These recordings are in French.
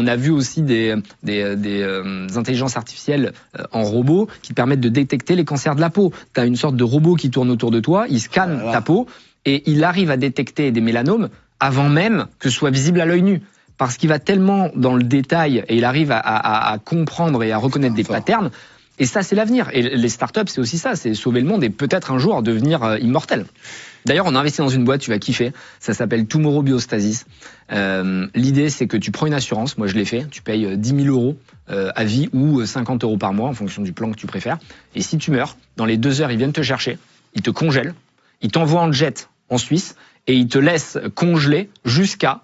On a vu aussi des intelligences artificielles en robot qui te permettent de détecter les cancers de la peau. Tu as une sorte de robot qui tourne autour de toi, il scanne ta peau et il arrive à détecter des mélanomes avant même que ce soit visible à l'œil nu. Parce qu'il va tellement dans le détail et il arrive à comprendre et à reconnaître des patterns. Et ça, c'est l'avenir. Et les startups, c'est aussi ça, c'est sauver le monde et peut-être un jour devenir immortel. D'ailleurs, on a investi dans une boîte, tu vas kiffer, ça s'appelle Tomorrow Biostasis. L'idée, c'est que tu prends une assurance, moi je l'ai fait, tu payes 10 000 euros à vie ou 50 euros par mois en fonction du plan que tu préfères. Et si tu meurs, dans les 2 heures, ils viennent te chercher, ils te congèlent, ils t'envoient en jet en Suisse et ils te laissent congeler jusqu'à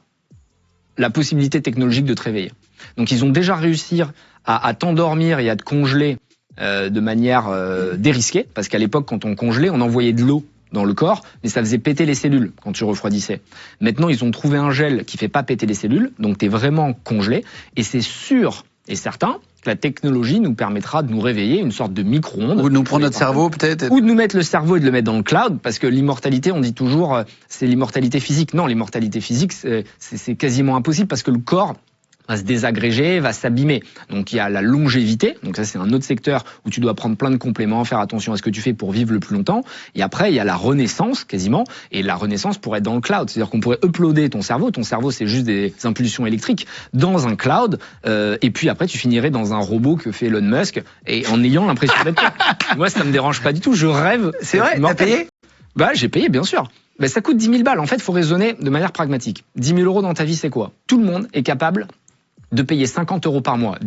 la possibilité technologique de te réveiller. Donc ils ont déjà réussi à t'endormir et à te congeler de manière dérisquée, parce qu'à l'époque, quand on congelait, on envoyait de l'eau dans le corps, mais ça faisait péter les cellules quand tu refroidissais. Maintenant, ils ont trouvé un gel qui fait pas péter les cellules, donc tu es vraiment congelé, et c'est sûr et certain que la technologie nous permettra de nous réveiller, une sorte de micro-ondes. Ou de nous prendre notre cerveau, peut-être. Ou de nous mettre le cerveau et de le mettre dans le cloud, parce que l'immortalité, on dit toujours, c'est l'immortalité physique. Non, l'immortalité physique, c'est quasiment impossible, parce que le corps va se désagréger, va s'abîmer. Donc il y a la longévité, donc ça c'est un autre secteur où tu dois prendre plein de compléments, faire attention à ce que tu fais pour vivre le plus longtemps. Et après il y a la renaissance quasiment, et la renaissance pourrait être dans le cloud, c'est-à-dire qu'on pourrait uploader ton cerveau c'est juste des impulsions électriques, dans un cloud, et puis après tu finirais dans un robot que fait Elon Musk, et en ayant l'impression d'être toi. Moi ça me dérange pas du tout, je rêve. C'est vrai, t'as payé? Bah j'ai payé bien sûr. Ben, ça coûte 10 000 balles, en fait il faut raisonner de manière pragmatique. 10 000 euros dans ta vie c'est quoi? Tout le monde est capable de payer 50 euros par mois.